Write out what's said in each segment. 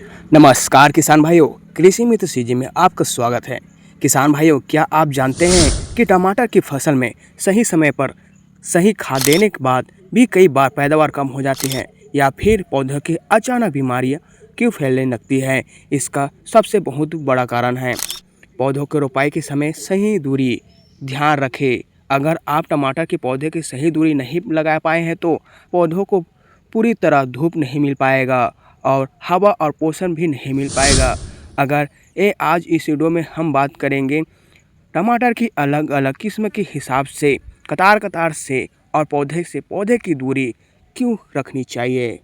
नमस्कार किसान भाइयों, कृषि मित्र सीजी में आपका स्वागत है। किसान भाइयों, क्या आप जानते हैं कि टमाटर की फसल में सही समय पर सही खाद देने के बाद भी कई बार पैदावार कम हो जाती है या फिर पौधों की अचानक बीमारियां क्यों फैलने लगती है? इसका सबसे बहुत बड़ा कारण है पौधों के रोपाई के समय सही दूरी। ध्यान रखें, अगर आप टमाटर के पौधे की सही दूरी नहीं लगा पाए हैं तो पौधों को पूरी तरह धूप नहीं मिल पाएगा और हवा और पोषण भी नहीं मिल पाएगा। अगर ये आज इस वीडियो में हम बात करेंगे टमाटर की अलग अलग किस्म के हिसाब से, कतार कतार से और पौधे से पौधे की दूरी क्यों रखनी चाहिए।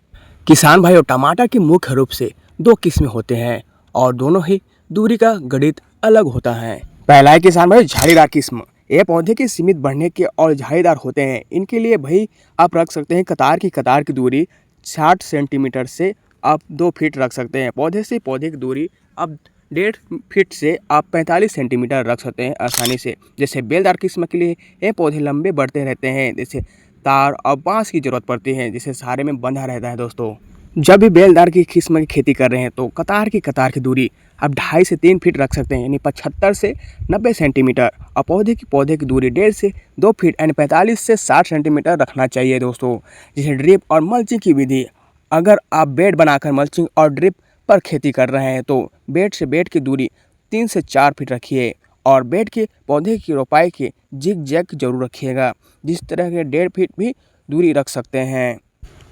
किसान भाइयों, टमाटर की मुख्य रूप से दो किस्में होते हैं और दोनों ही दूरी का गणित अलग होता है। पहला है किसान भाई झाड़ीदार किस्म। ये पौधे के सीमित बढ़ने के और झाड़ीदार होते हैं। इनके लिए भाई आप रख सकते हैं कतार की दूरी 60 सेंटीमीटर से आप 2 फीट रख सकते हैं। पौधे से पौधे की दूरी आप 1.5 फीट से आप 45 सेंटीमीटर रख सकते हैं आसानी से। जैसे बेलदार किस्म के लिए ये पौधे लंबे बढ़ते रहते हैं, जैसे तार और बांस की जरूरत पड़ती है, जिसे सहारे में बंधा रहता है। दोस्तों, जब भी बेलदार की किस्म की खेती कर रहे हैं तो कतार की दूरी आप 2.5 से 3 फीट रख सकते हैं, यानी 75 से 90 सेंटीमीटर। और पौधे की दूरी 1.5 से 2 फीट यानी 45 से 60 सेंटीमीटर रखना चाहिए। दोस्तों, जैसे ड्रिप और मल्चिंग की विधि, अगर आप बेड बनाकर मल्चिंग और ड्रिप पर खेती कर रहे हैं तो बेड से बेड की दूरी 3 से 4 फीट रखिए और बेड के पौधे की रोपाई के जिग जैग जरूर रखिएगा, जिस तरह के 1.5 फीट भी दूरी रख सकते हैं।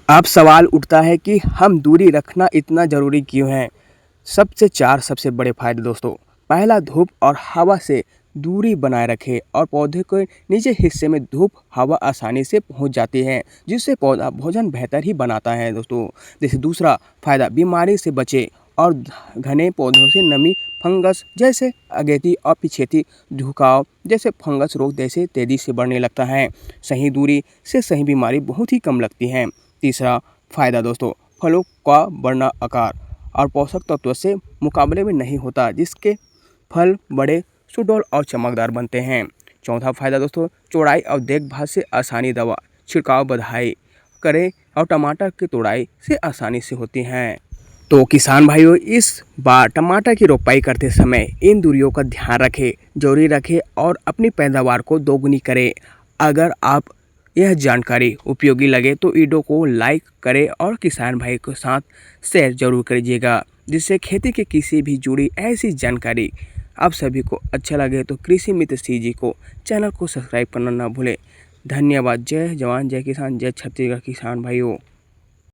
अब सवाल उठता है कि हम दूरी रखना इतना ज़रूरी क्यों है। सबसे बड़े फायदे दोस्तों, पहला, धूप और हवा से दूरी बनाए रखें और पौधे के नीचे हिस्से में धूप हवा आसानी से पहुंच जाती है, जिससे पौधा भोजन बेहतर ही बनाता है। दोस्तों, जैसे दूसरा फायदा, बीमारी से बचे और घने पौधों से नमी, फंगस जैसे अगेती और पिछेती झुकाव जैसे फंगस रोग जैसे तेजी से बढ़ने लगता है। सही दूरी से सही बीमारी बहुत ही कम लगती है। तीसरा फायदा दोस्तों, फलों का बढ़ना आकार और पोषक तत्वों से मुकाबले में नहीं होता, जिसके फल बड़े, सुडौल और चमकदार बनते हैं। चौथा फायदा दोस्तों, चौड़ाई और देखभाल से आसानी, दवा छिड़काव बधाई करें और टमाटर की तोड़ाई से आसानी से होती हैं। तो किसान भाइयों, इस बार टमाटर की रोपाई करते समय इन दूरियों का ध्यान रखें, जरूरी रखें और अपनी पैदावार को दोगुनी करें। अगर आप यह जानकारी उपयोगी लगे तो वीडियो को लाइक करें और किसान भाई के साथ शेयर जरूर करिएगा, जिससे खेती के किसी भी जुड़ी ऐसी जानकारी आप सभी को अच्छा लगे। तो कृषि मित्र सीजी को चैनल को सब्सक्राइब करना ना भूलें। धन्यवाद। जय जवान जय किसान, जय छत्तीसगढ़ किसान भाइयों।